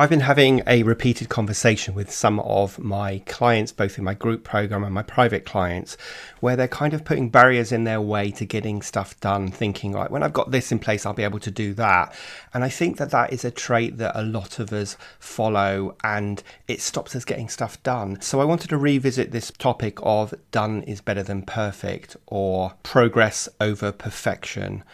I've been having a repeated conversation with some of my clients, both in my group program and my private clients, where they're kind of putting barriers in their way to getting stuff done, thinking like, when I've got this in place, I'll be able to do that. And I think that that is a trait that a lot of us follow, and it stops us getting stuff done. So I wanted to revisit this topic of done is better than perfect, or progress over perfection.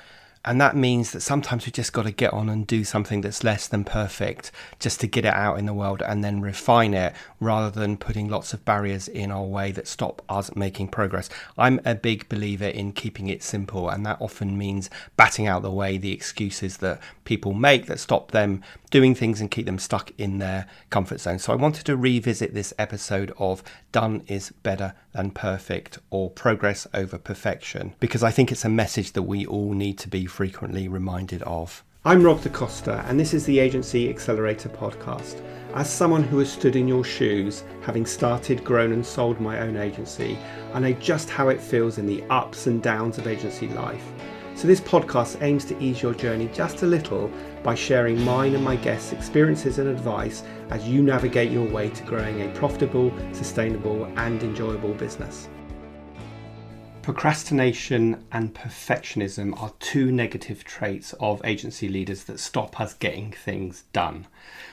And that means that sometimes we just got to get on and do something that's less than perfect just to get it out in the world and then refine it, rather than putting lots of barriers in our way that stop us making progress. I'm a big believer in keeping it simple, and that often means batting out the way the excuses that people make that stop them doing things and keep them stuck in their comfort zone. So I wanted to revisit this episode of done is better than perfect, or progress over perfection, because I think it's a message that we all need to be frequently reminded of. I'm Rob DaCosta, and this is the Agency Accelerator podcast. As someone who has stood in your shoes, having started, grown and sold my own agency, I know just how it feels in the ups and downs of agency life. So this podcast aims to ease your journey just a little by sharing mine and my guests' experiences and advice as you navigate your way to growing a profitable, sustainable and enjoyable business. Procrastination and perfectionism are two negative traits of agency leaders that stop us getting things done.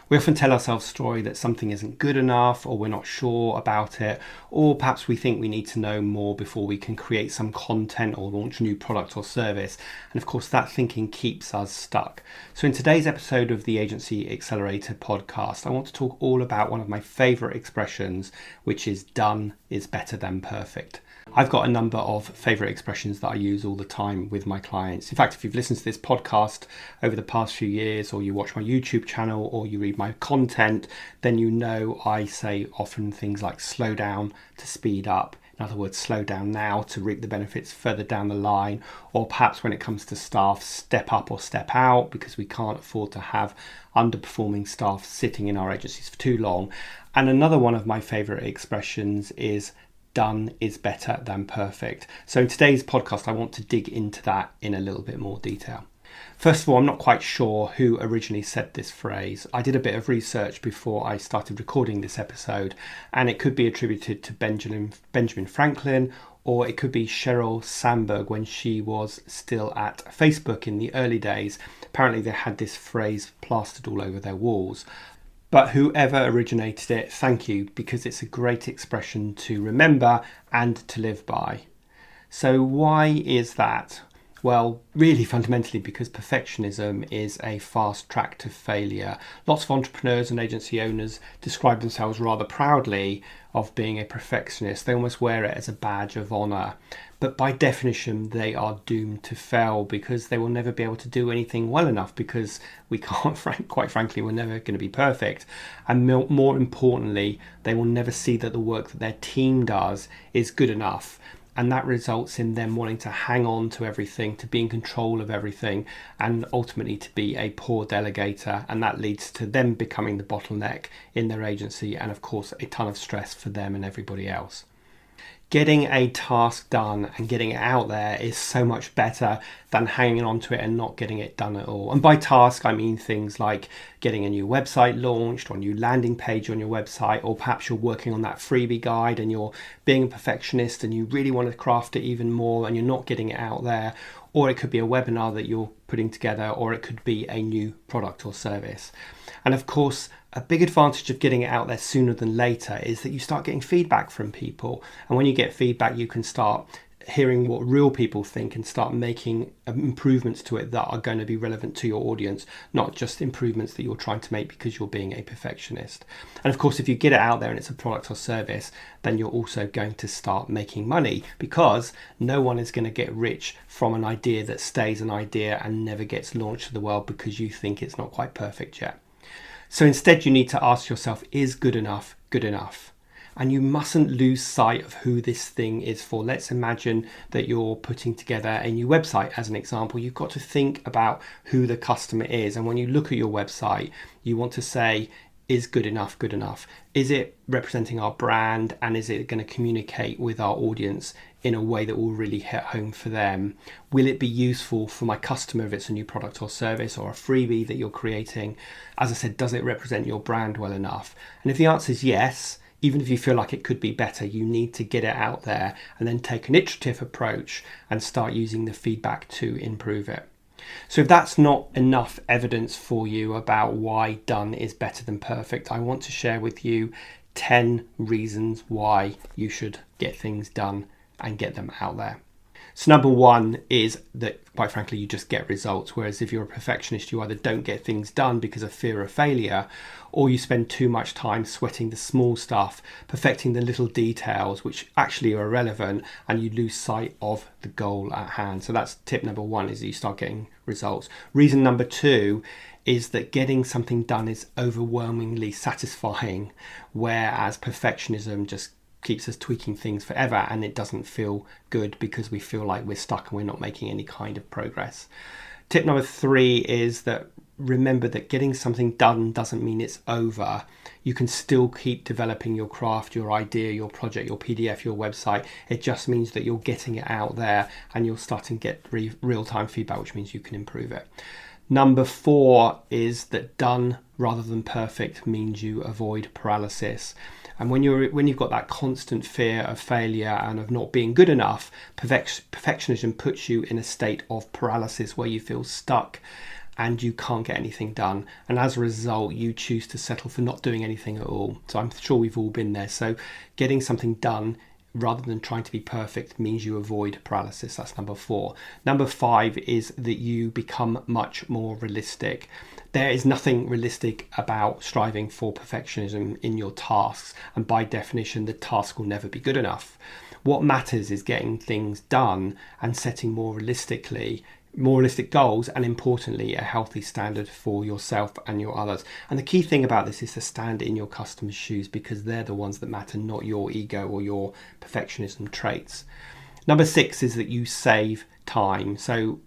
We often tell ourselves a story that something isn't good enough, or we're not sure about it, or perhaps we think we need to know more before we can create some content or launch a new product or service. And of course, that thinking keeps us stuck. So in today's episode of the Agency Accelerator podcast, I want to talk all about one of my favorite expressions, which is done is better than perfect. I've got a number of favourite expressions that I use all the time with my clients. In fact, if you've listened to this podcast over the past few years, or you watch my YouTube channel, or you read my content, then you know I say often things like slow down to speed up. In other words, slow down now to reap the benefits further down the line, or perhaps when it comes to staff, step up or step out, because we can't afford to have underperforming staff sitting in our agencies for too long. And another one of my favourite expressions is done is better than perfect. So in today's podcast, I want to dig into that in a little bit more detail. First of all, I'm not quite sure who originally said this phrase. I did a bit of research before I started recording this episode, and it could be attributed to Benjamin Franklin, or it could be Sheryl Sandberg when she was still at Facebook in the early days. Apparently they had this phrase plastered all over their walls. But whoever originated it, thank you, because it's a great expression to remember and to live by. So why is that? Well, really fundamentally because perfectionism is a fast track to failure. Lots of entrepreneurs and agency owners describe themselves rather proudly of being a perfectionist. They almost wear it as a badge of honour. But by definition, they are doomed to fail, because they will never be able to do anything well enough, because we can't, quite frankly, we're never going to be perfect. And more importantly, they will never see that the work that their team does is good enough. And that results in them wanting to hang on to everything, to be in control of everything, and ultimately to be a poor delegator. And that leads to them becoming the bottleneck in their agency, and of course a ton of stress for them and everybody else. Getting a task done and getting it out there is so much better than hanging on to it and not getting it done at all. And by task, I mean things like getting a new website launched, or a new landing page on your website, or perhaps you're working on that freebie guide and you're being a perfectionist and you really want to craft it even more and you're not getting it out there. Or it could be a webinar that you're putting together, or it could be a new product or service. And of course, a big advantage of getting it out there sooner than later is that you start getting feedback from people. And when you get feedback, you can start hearing what real people think and start making improvements to it that are going to be relevant to your audience, not just improvements that you're trying to make because you're being a perfectionist. And of course, if you get it out there and it's a product or service, then you're also going to start making money, because no one is going to get rich from an idea that stays an idea and never gets launched to the world because you think it's not quite perfect yet. So instead, you need to ask yourself, is good enough good enough? And you mustn't lose sight of who this thing is for. Let's imagine that you're putting together a new website as an example. You've got to think about who the customer is. And when you look at your website, you want to say, is good enough good enough? Is it representing our brand, and is it going to communicate with our audience in a way that will really hit home for them? Will it be useful for my customer if it's a new product or service or a freebie that you're creating? As I said, does it represent your brand well enough? And if the answer is yes, even if you feel like it could be better, you need to get it out there and then take an iterative approach and start using the feedback to improve it. So if that's not enough evidence for you about why done is better than perfect, I want to share with you 10 reasons why you should get things done and get them out there. So number one is that, quite frankly, you just get results. Whereas if you're a perfectionist, you either don't get things done because of fear of failure, or you spend too much time sweating the small stuff, perfecting the little details, which actually are irrelevant, and you lose sight of the goal at hand. So that's tip number one, is that you start getting results. Reason number two is that getting something done is overwhelmingly satisfying, whereas perfectionism just keeps us tweaking things forever, and it doesn't feel good because we feel like we're stuck and we're not making any kind of progress. Tip number three is that remember that getting something done doesn't mean it's over. You can still keep developing your craft, your idea, your project, your PDF, your website. It just means that you're getting it out there and you're starting to get real-time feedback, which means you can improve it. Number four is that done rather than perfect means you avoid paralysis. And when you've got that constant fear of failure and of not being good enough, perfectionism puts you in a state of paralysis where you feel stuck and you can't get anything done. And as a result, you choose to settle for not doing anything at all. So I'm sure we've all been there. So getting something done rather than trying to be perfect means you avoid paralysis. That's number four. Number five is that you become much more realistic. There is nothing realistic about striving for perfectionism in your tasks, and by definition, the task will never be good enough. What matters is getting things done and setting more realistic goals, and importantly, a healthy standard for yourself and your others. And the key thing about this is to stand in your customers' shoes, because they're the ones that matter, not your ego or your perfectionism traits. Number six is that you save time. So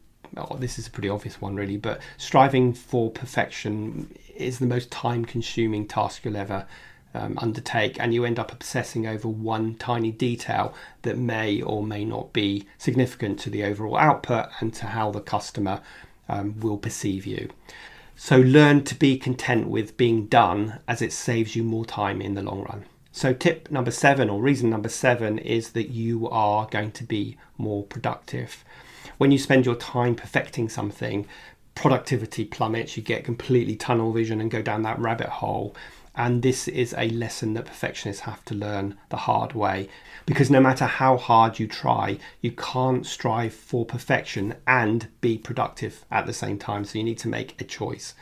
this is a pretty obvious one really, but striving for perfection is the most time-consuming task you'll ever undertake, and you end up obsessing over one tiny detail that may or may not be significant to the overall output and to how the customer will perceive you. So learn to be content with being done, as it saves you more time in the long run. So tip number seven, or reason number seven, is that you are going to be more productive. When you spend your time perfecting something, productivity plummets, you get completely tunnel vision and go down that rabbit hole. And this is a lesson that perfectionists have to learn the hard way, because no matter how hard you try, you can't strive for perfection and be productive at the same time. So you need to make a choice.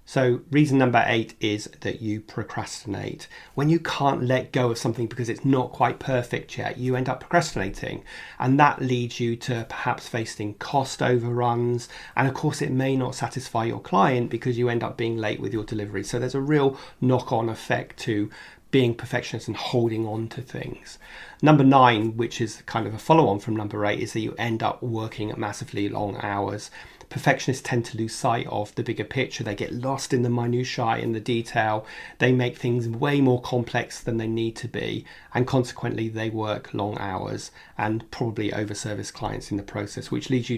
So reason number 8 is that you procrastinate. When you can't let go of something because it's not quite perfect yet, you end up procrastinating. And that leads you to perhaps facing cost overruns. And of course, it may not satisfy your client because you end up being late with your delivery. So there's a real knock-on effect to being perfectionist and holding on to things. Number 9, which is kind of a follow-on from number 8, is that you end up working at massively long hours. Perfectionists tend to lose sight of the bigger picture. They get lost in the minutiae, in the detail. They make things way more complex than they need to be, and consequently they work long hours and probably overservice clients in the process, which leads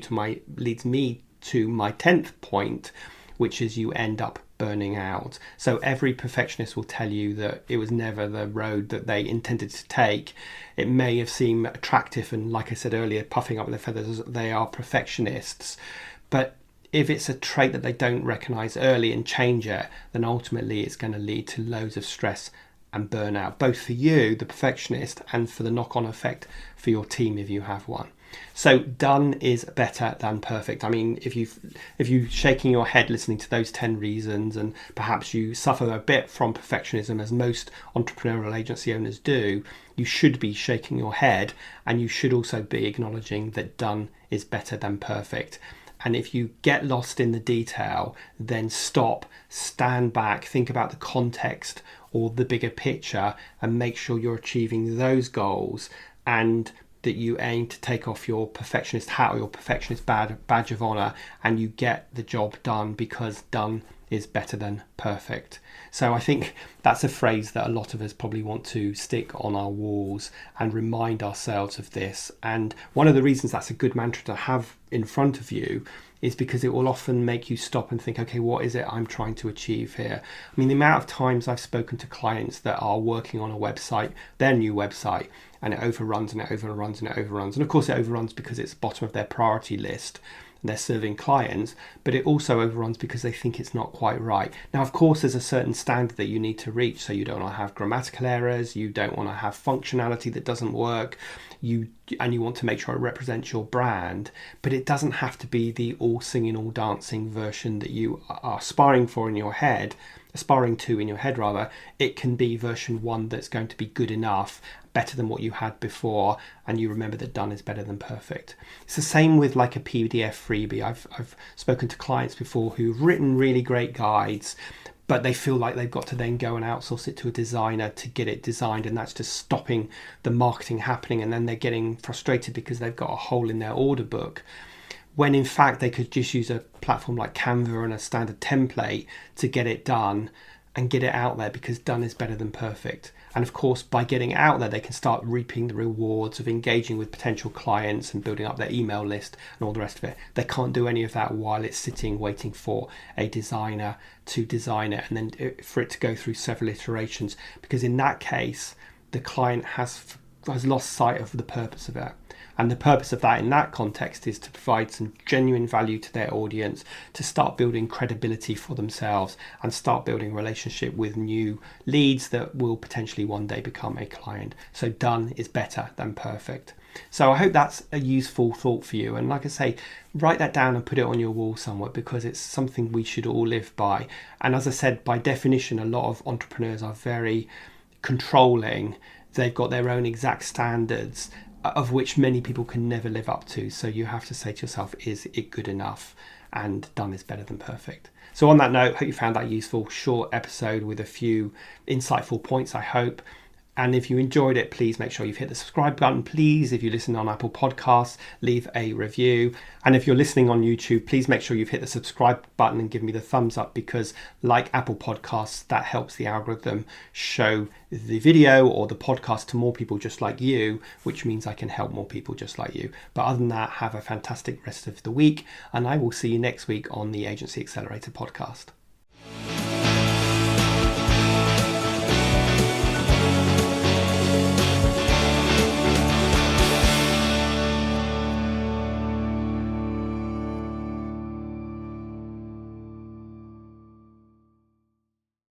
me to my 10th point, which is you end up burning out. So every perfectionist will tell you that it was never the road that they intended to take. It may have seemed attractive, and like I said earlier, puffing up their feathers, they are perfectionists. But if it's a trait that they don't recognize early and change it, then ultimately it's going to lead to loads of stress and burnout, both for you, the perfectionist, and for the knock-on effect for your team if you have one. So done is better than perfect. I mean, if you're shaking your head listening to those 10 reasons, and perhaps you suffer a bit from perfectionism, as most entrepreneurial agency owners do, you should be shaking your head, and you should also be acknowledging that done is better than perfect. And if you get lost in the detail, then stop, stand back, think about the context or the bigger picture, and make sure you're achieving those goals and that you aim to take off your perfectionist hat or your perfectionist badge of honor, and you get the job done, because done is better than perfect. So I think that's a phrase that a lot of us probably want to stick on our walls and remind ourselves of this. And one of the reasons that's a good mantra to have in front of you is because it will often make you stop and think, okay, what is it I'm trying to achieve here? I mean, the amount of times I've spoken to clients that are working on a website, their new website, and it overruns and it overruns and it overruns. And of course it overruns because it's bottom of their priority list and they're serving clients, but it also overruns because they think it's not quite right. Now, of course, there's a certain standard that you need to reach. So you don't want to have grammatical errors, you don't want to have functionality that doesn't work, you want to make sure it represents your brand, but it doesn't have to be the all singing, all dancing version that you are aspiring to in your head. It can be version 1 that's going to be good enough, better than what you had before, and you remember that done is better than perfect. It's the same with like a PDF freebie. I've spoken to clients before who've written really great guides, but they feel like they've got to then go and outsource it to a designer to get it designed, and that's just stopping the marketing happening, and then they're getting frustrated because they've got a hole in their order book, when in fact they could just use a platform like Canva and a standard template to get it done and get it out there, because done is better than perfect. And of course, by getting it out there, they can start reaping the rewards of engaging with potential clients and building up their email list and all the rest of it. They can't do any of that while it's sitting waiting for a designer to design it and then for it to go through several iterations, because in that case, the client has lost sight of the purpose of it. And the purpose of that in that context is to provide some genuine value to their audience, to start building credibility for themselves and start building a relationship with new leads that will potentially one day become a client. So done is better than perfect. So I hope that's a useful thought for you. And like I say, write that down and put it on your wall somewhere, because it's something we should all live by. And as I said, by definition, a lot of entrepreneurs are very controlling. They've got their own exact standards, of which many people can never live up to. So you have to say to yourself, is it good enough? And done is better than perfect. So on that note, hope you found that useful, short episode with a few insightful points, I hope. And if you enjoyed it, please make sure you've hit the subscribe button. Please, if you listen on Apple Podcasts, leave a review. And if you're listening on YouTube, please make sure you've hit the subscribe button and give me the thumbs up, because like Apple Podcasts, that helps the algorithm show the video or the podcast to more people just like you, which means I can help more people just like you. But other than that, have a fantastic rest of the week, and I will see you next week on the Agency Accelerator podcast.